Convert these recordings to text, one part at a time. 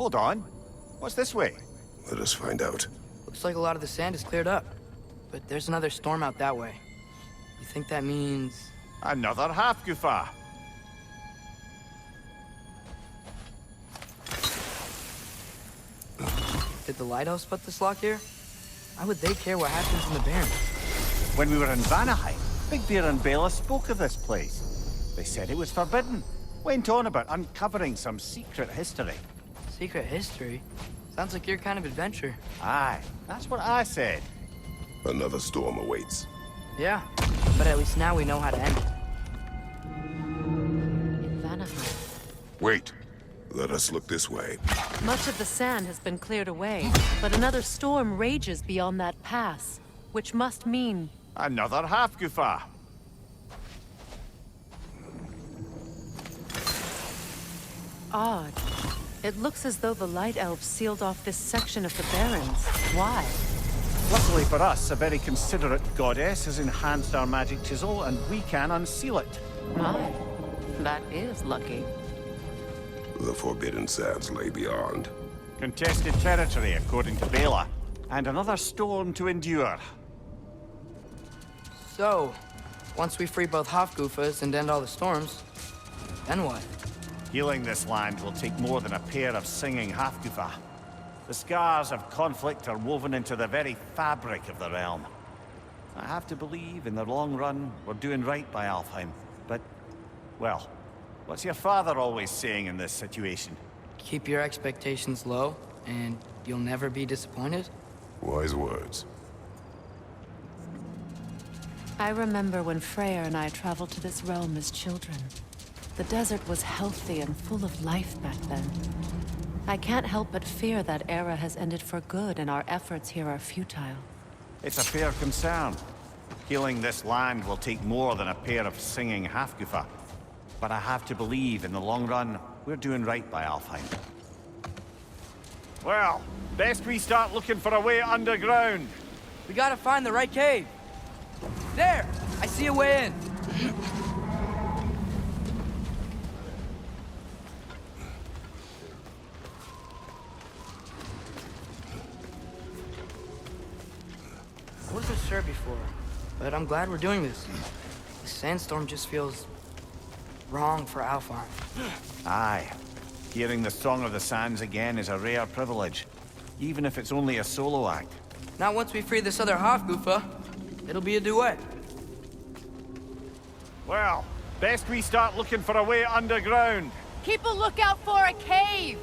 Hold on. What's this way? Let us find out. Looks like a lot of the sand is cleared up. But there's another storm out that way. You think that means... Another Hafgufa. Did the lighthouse put this lock here? Why would they care what happens in the Barrens? When we were in Vanaheim, Big Bear and Bela spoke of this place. They said it was forbidden. Went on about uncovering some secret history. Secret history? Sounds like your kind of adventure. Aye, that's what I said. Another storm awaits. Yeah, but at least now we know how to end it. In Vanaheim. Wait. Let us look this way. Much of the sand has been cleared away, but another storm rages beyond that pass, which must mean... Another Hafgufa. Odd. It looks as though the Light Elves sealed off this section of the Barrens. Why? Luckily for us, a very considerate goddess has enhanced our magic chisel, and we can unseal it. My, that is lucky. The forbidden sands lay beyond. Contested territory, according to Bela, and another storm to endure. So, once we free both Hafgufas and end all the storms, then what? Healing this land will take more than a pair of singing Hafgufa. The scars of conflict are woven into the very fabric of the realm. I have to believe, in the long run, we're doing right by Alfheim. But, well, what's your father always saying in this situation? Keep your expectations low, and you'll never be disappointed? Wise words. I remember when Freya and I traveled to this realm as children. The desert was healthy and full of life back then. I can't help but fear that era has ended for good and our efforts here are futile. It's a fair concern. Healing this land will take more than a pair of singing Hafgufa. But I have to believe, in the long run, we're doing right by Alfheim. Well, best we start looking for a way underground. We gotta find the right cave. There! I see a way in. I wasn't sure before, but I'm glad we're doing this. The sandstorm just feels wrong for Alfheim. Aye. Hearing the Song of the Sands again is a rare privilege, even if it's only a solo act. Not once we free this other Hafgufa. It'll be a duet. Well, best we start looking for a way underground. Keep a lookout for a cave!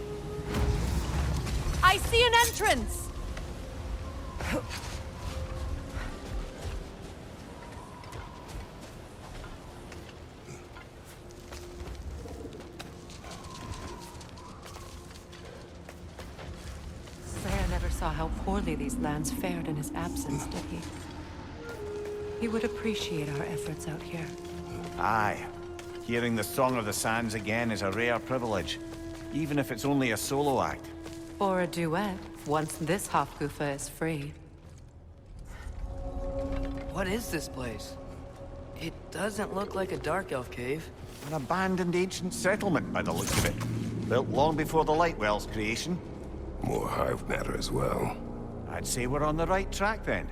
I see an entrance! Freya never saw how poorly these lands fared in his absence, did he? He would appreciate our efforts out here. Aye. Hearing the Song of the Sands again is a rare privilege, even if it's only a solo act. Or a duet, once this Hafgufa is free. What is this place? It doesn't look like a Dark Elf cave. An abandoned ancient settlement, by the looks of it. Built long before the Lightwell's creation. More hive matter as well. I'd say we're on the right track, then.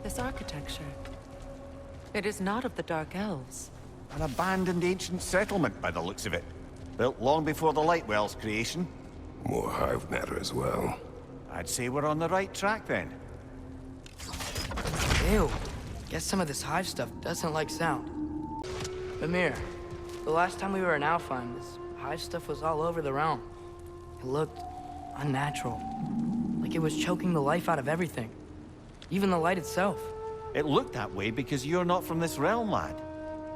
This architecture. It is not of the Dark Elves. An abandoned ancient settlement, by the looks of it. Built long before the Lightwell's creation. More hive matter as well. I'd say we're on the right track, then. Ew. Guess some of this hive stuff doesn't like sound. Amir, the last time we were in Alfheim, this hive stuff was all over the realm. It looked unnatural. Like it was choking the life out of everything. Even the light itself. It looked that way because you're not from this realm, lad.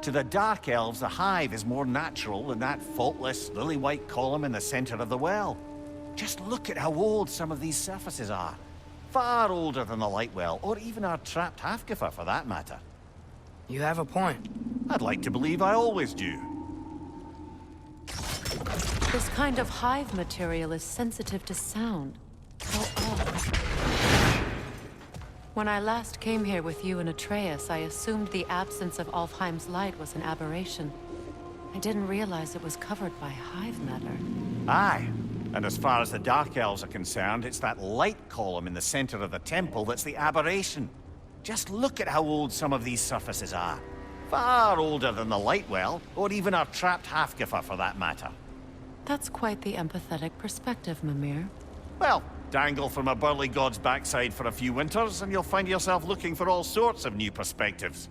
To the Dark Elves, the hive is more natural than that faultless, lily-white column in the center of the well. Just look at how old some of these surfaces are. Far older than the Lightwell, or even our trapped Hafgufa, for that matter. You have a point. I'd like to believe I always do. This kind of hive material is sensitive to sound. How odd. When I last came here with you and Atreus, I assumed the absence of Alfheim's light was an aberration. I didn't realize it was covered by hive matter. Aye. And as far as the Dark Elves are concerned, it's that light column in the center of the temple that's the aberration. Just look at how old some of these surfaces are. Far older than the Lightwell, or even our trapped Hafgufa for that matter. That's quite the empathetic perspective, Mimir. Well, dangle from a burly god's backside for a few winters, and you'll find yourself looking for all sorts of new perspectives.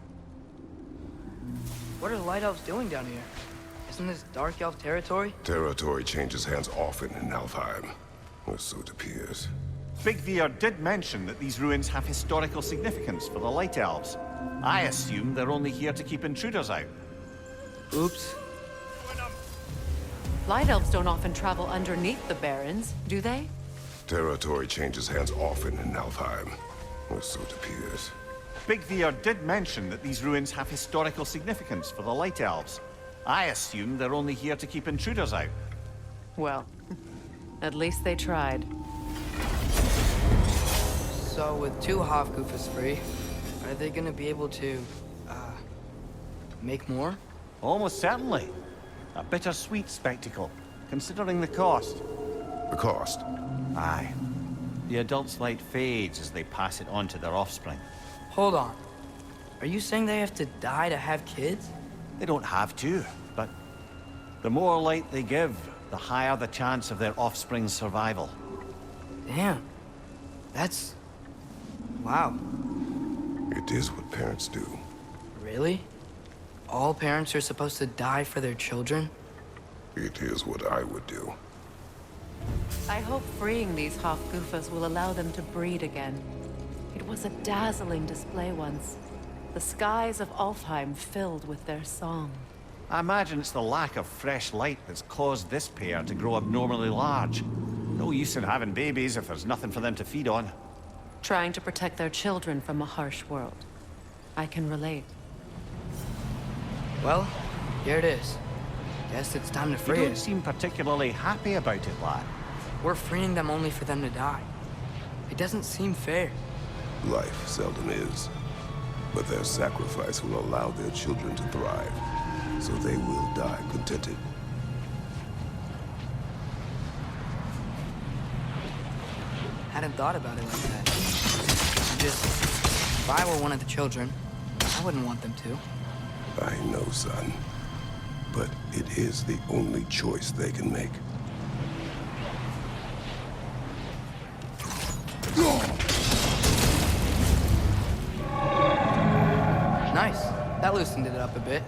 What are the Light Elves doing down here? Isn't this Dark Elf territory? Territory changes hands often in Alfheim, or so it appears. Big Veer did mention that these ruins have historical significance for the Light Elves. I assume they're only here to keep intruders out. Oops. Light elves don't often travel underneath the barrens, do they? Territory changes hands often in Alfheim, or so it appears. Big Veer did mention that these ruins have historical significance for the Light Elves. I assume they're only here to keep intruders out. Well, at least they tried. So with 2 Hafgufas free, are they gonna be able to, make more? Almost certainly. A bittersweet spectacle, considering the cost. The cost? Aye. The adult's light fades as they pass it on to their offspring. Hold on. Are you saying they have to die to have kids? They don't have to, but the more light they give, the higher the chance of their offspring's survival. Damn. That's... wow. It is what parents do. Really? All parents are supposed to die for their children? It is what I would do. I hope freeing these Hafgufas will allow them to breed again. It was a dazzling display once. The skies of Alfheim filled with their song. I imagine it's the lack of fresh light that's caused this pair to grow abnormally large. No use in having babies if there's nothing for them to feed on. Trying to protect their children from a harsh world. I can relate. Well, here it is. Guess it's time to You free don't us. seem particularly happy about it, lad. We're freeing them only for them to die. It doesn't seem fair. Life seldom is. But their sacrifice will allow their children to thrive. So they will die contented. Hadn't thought about it like that. Just, if I were one of the children, I wouldn't want them to. I know, son. But it is the only choice they can make. Nice. That loosened it up a bit.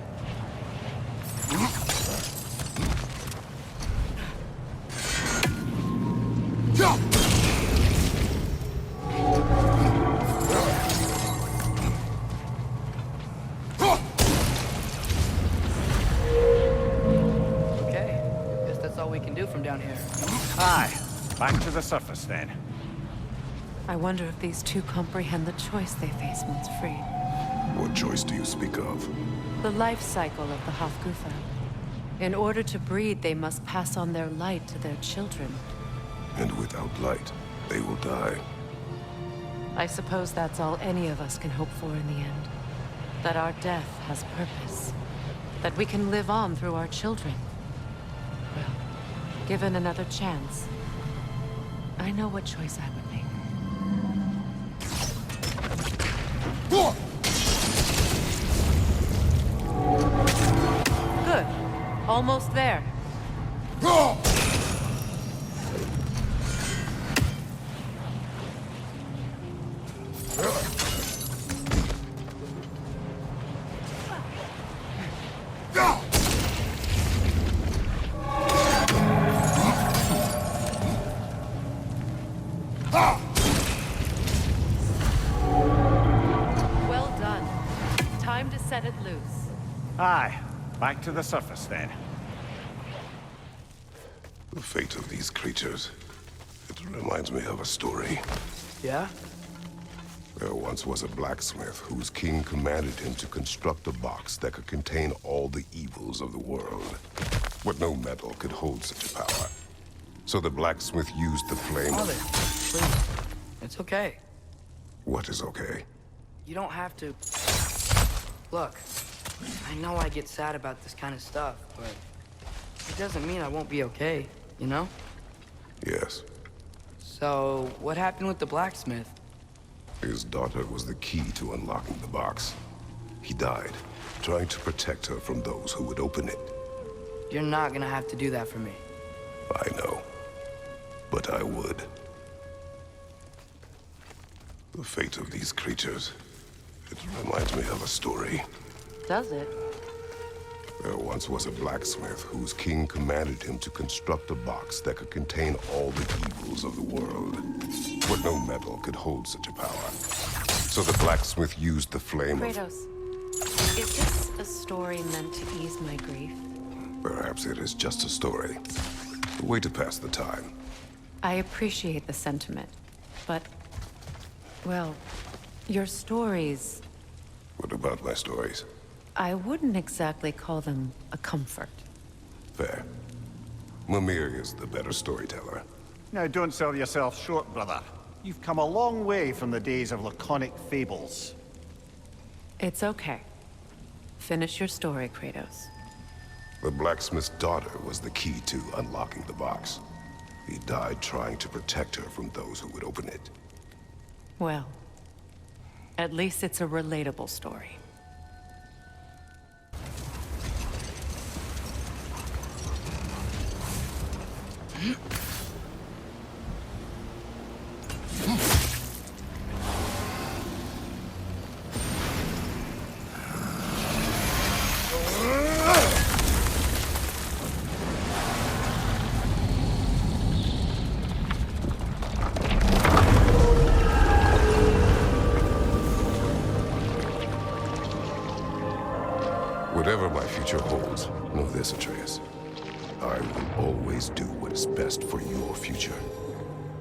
Okay. Guess that's all we can do from down here. Aye. Back to the surface, then. I wonder if these two comprehend the choice they face once freed. What choice do you speak of? The life cycle of the Hafgufa. In order to breed, they must pass on their light to their children. And without light, they will die. I suppose that's all any of us can hope for in the end. That our death has purpose. That we can live on through our children. Well, given another chance, I know what choice I would make. Good. Almost there. Well done. Time to set it loose. Aye. Back to the surface, then. The fate of these creatures. It reminds me of a story. Yeah? There once was a blacksmith whose king commanded him to construct a box that could contain all the evils of the world. But no metal could hold such a power. So the blacksmith used the flame. Father, please. It's okay. What is okay? You don't have to... Look, I know I get sad about this kind of stuff, but it doesn't mean I won't be okay, you know? Yes. So, what happened with the blacksmith? His daughter was the key to unlocking the box. He died, trying to protect her from those who would open it. You're not gonna have to do that for me. I know. But I would. The fate of these creatures, it reminds me of a story. Does it? There once was a blacksmith whose king commanded him to construct a box that could contain all the evils of the world. But no metal could hold such a power. So the blacksmith used the flame of... Kratos, is this a story meant to ease my grief? Perhaps it is just a story. A way to pass the time. I appreciate the sentiment, but... well, your stories... What about my stories? I wouldn't exactly call them a comfort. Fair. Mimir is the better storyteller. Now, don't sell yourself short, brother. You've come a long way from the days of laconic fables. It's okay. Finish your story, Kratos. The blacksmith's daughter was the key to unlocking the box. He died trying to protect her from those who would open it. Well, at least it's a relatable story. Whatever my future holds, know this, Atreus. I will always do what is best for your future.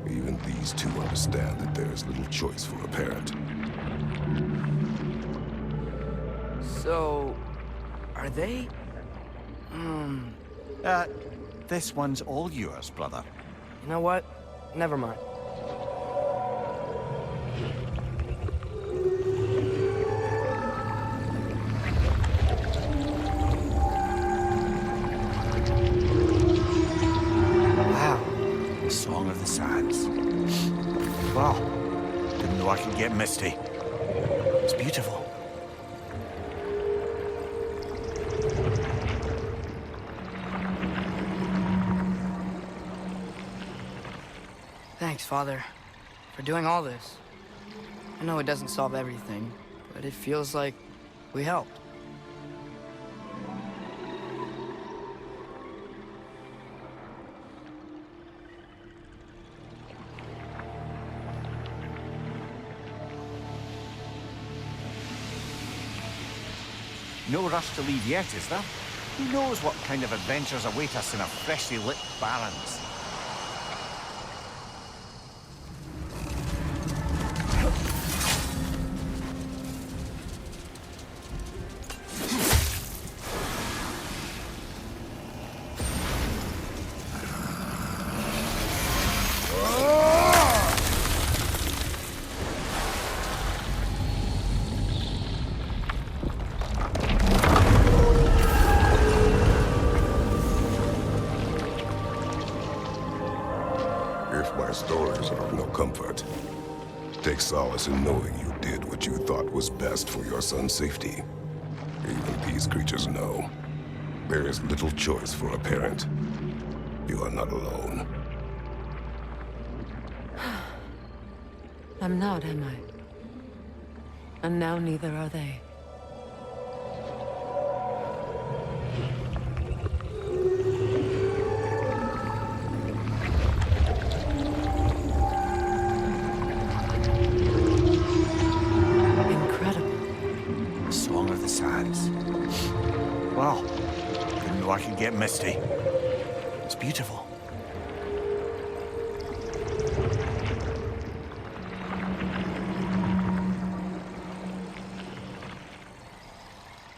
Even these two understand that there is little choice for a parent. So... are they... This one's all yours, brother. You know what? Never mind. The Song of the Sands. Wow. Didn't know I could get misty. It's beautiful. Thanks, Father, for doing all this. I know it doesn't solve everything, but it feels like we helped. No rush to leave yet, is there? Who knows what kind of adventures await us in our freshly lit barrens? If my stories are of no comfort, take solace in knowing you did what you thought was best for your son's safety. Even these creatures know. There is little choice for a parent. You are not alone. I'm not, am I? And now neither are they. The Song of the Sands. Wow. Didn't know I could get misty. It's beautiful.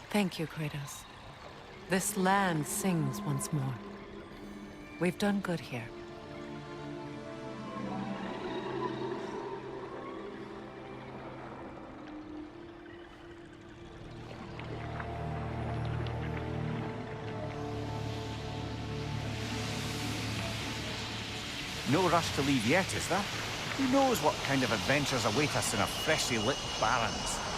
Thank you, Kratos. This land sings once more. We've done good here. No rush to leave yet, is there? Who knows what kind of adventures await us in our freshly lit barrens?